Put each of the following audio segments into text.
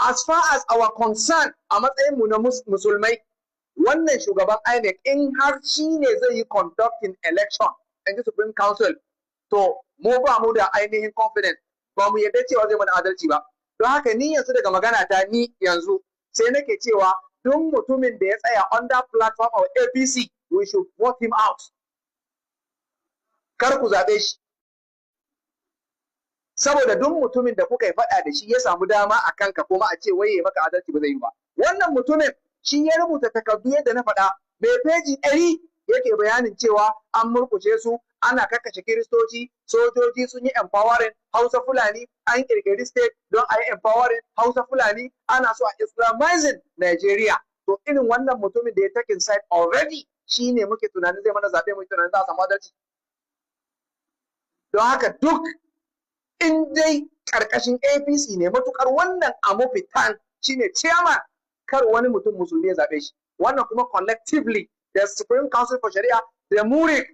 as far as our concern a matsayin mu na musulmai, wannan shugaban INEC in har shi ne zai yi conducting election in the Supreme Council, to mu ba mu da ainihin confidence, ba mu yadda cewa zai mana adalci ba. Don haka ni yanzu daga magana ta ni yanzu sai nake cewa duk mutumin da ya tsaya under platform of APC, we should vote him out. Kar ku zaɓe shi. Saboda duk mutumin da kuka yi faɗa da shi ya samu dama a kanka kuma a ce wai ya maka adalci ba zai yi ba. Wannan mutumin shi ya rubuta takardu yadda na faɗa, mai feji 100 yake bayanin cewa an murkushe su, ana kakkashe kiristoci, sojoji sun yi empowering Hausa Fulani, an kirkiri state don a yi empowering Hausa Fulani, ana so a Islamizing Nigeria. To irin wannan mutumin da ya taking side already shi ne muke tunanin zai mana zaɓe, muke tunanin za a samu adalci. Don haka duk in dai ƙarƙashin APC ne matukar wannan a mafitan shi ne chairman, kar wani mutum musulmi ya zaɓe shi. Wannan kuma collectively the Supreme Council for Sharia, the Murik,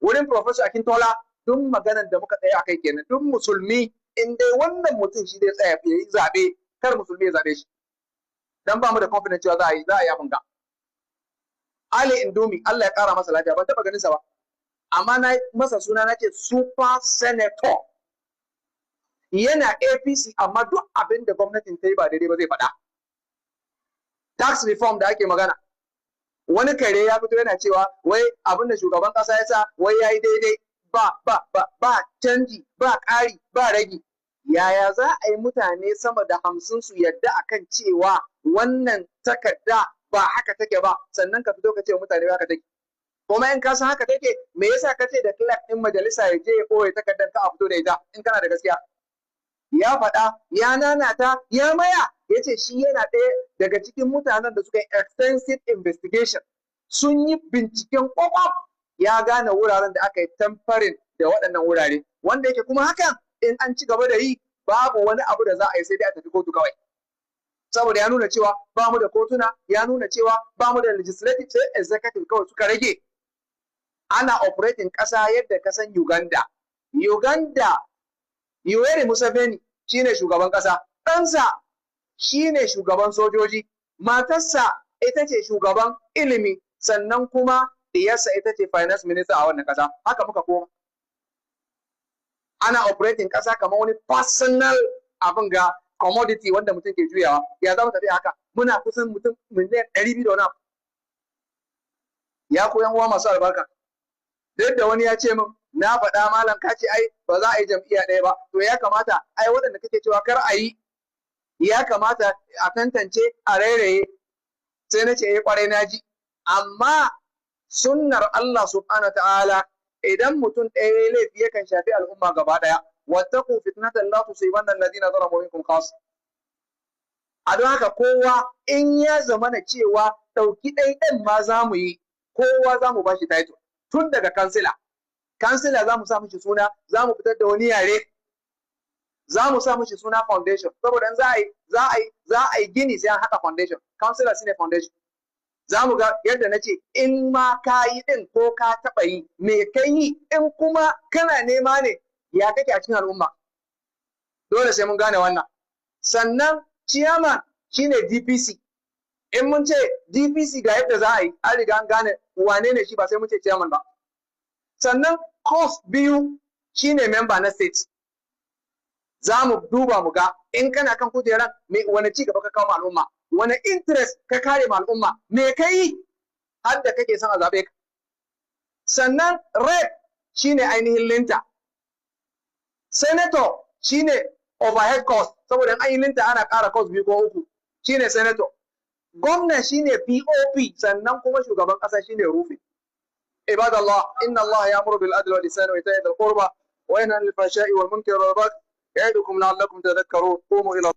wurin Professor Akintola, duk maganar da muka tsaya akai kenan. Duk musulmi in dai wannan mutum shi zai tsaya ya yi zaɓe, kar musulmi ya zaɓe shi. Dan ba mu da confidence cewa za a yi abin ga. Ali Indomi, Allah ya ƙara masa lafiya, ban taɓa ganin sa ba. Amma na masa suna na ce Super Senator. Yana APC amma duk abin da gwamnatin ta yi ba daidai ba zai faɗa. Tax reform da ake magana. Wani kare ya fito yana cewa wai abin da shugaban ƙasa ya sa wai ya yi daidai, ba canji, ba ƙari, ba ragi. Yaya za a yi mutane sama da 50 su yadda akan cewa wannan takarda ba haka take ba, sannan ka fito ka ce mutane ba haka take. Kuma in ka san haka take, me yasa ka ce da clerk ɗin majalisa ya je ya ɓoye takardar ka a fito da ita in kana da gaskiya? Ya faɗa, ya nanata, ya maya, ya ce shi yana ɗaya daga cikin mutanen da suka yi extensive investigation, sun yi binciken kwakwaf, ya gane wuraren da aka yi tampering da waɗannan wurare, wanda yake kuma hakan in an ci gaba da yi babu wani abu da za a yi sai dai a tafi kotu kawai. Saboda ya nuna cewa ba mu da kotuna, ya nuna cewa ba mu da legislative sai executive kawai suka rage. Ana operating ƙasa yadda kasan Uganda. Yoweri Museveni shine shugaban ƙasa, ɗansa shine shugaban sojoji, matarsa ita ce shugaban ilimi, sannan kuma diyarsa ita ce finance minister a wannan ƙasa. Haka muka koma. Ana operating ƙasa kamar wani personal abin ga commodity wanda mutum ke juyawa. Ya zama tafiya haka. Muna kusan mutum miliyan 200 da wani abu. Ya koyan uwa masu albarka. Duk da wani ya ce min na faɗa malam ka ce ai ba za a yi jam'iyya ɗaya ba, to ya kamata ai waɗanda kake cewa kar a yi, ya kamata a tantance a rairaye. Sai na ce kwarai na ji, amma sunnar Allah subhanahu ta'ala idan mutum ɗaya ya laifi yakan shafi al'umma gaba ɗaya. Wattaqu fitnatan la tusibanna alladhina zalamu minkum khas. A don haka kowa in ya zamana cewa ɗauki ɗaiɗan ma za mu yi, kowa za mu ba shi title. Tun daga kansila za mu sa mishi suna, za mu fitar da wani yare, za mu sa mishi suna foundation, saboda za a yi gini sai an haɗa foundation, kansila shine foundation. Za mu ga yadda na ce in ma ka yi ɗin ko ka taɓa yi, me kai yi, in kuma kana nema ne ya kake a cikin al'umma. Dole sai mun gane wannan. Sannan chairman shine DPC. In mun ce DPC ga yadda za a yi, an riga an gane wane ne shi, ba sai mun ce chairman ba. Sannan cost biyu shine member na state. Za mu duba mu ga in kana kan kujeran wani ci gaba ka kawo al'umma, wani interest ka kare al'umma, me ka yi har da kake son a zaɓe ka. Sannan rep shine ainihin linta. Senator shine overhead cost, saboda an yi linta ana ƙara cost 2 ko 3 shine senator. Gwamna shine POP, sannan kuma shugaban ƙasa shine rufi. Ibadallah, inna Allah ya'muru bil adli wal ihsani wa ita'i dhil qurba wa yanha 'anil fahsha'i wal munkari wal baghi ya'idukum la'allakum tadhakkarun. Qumu ila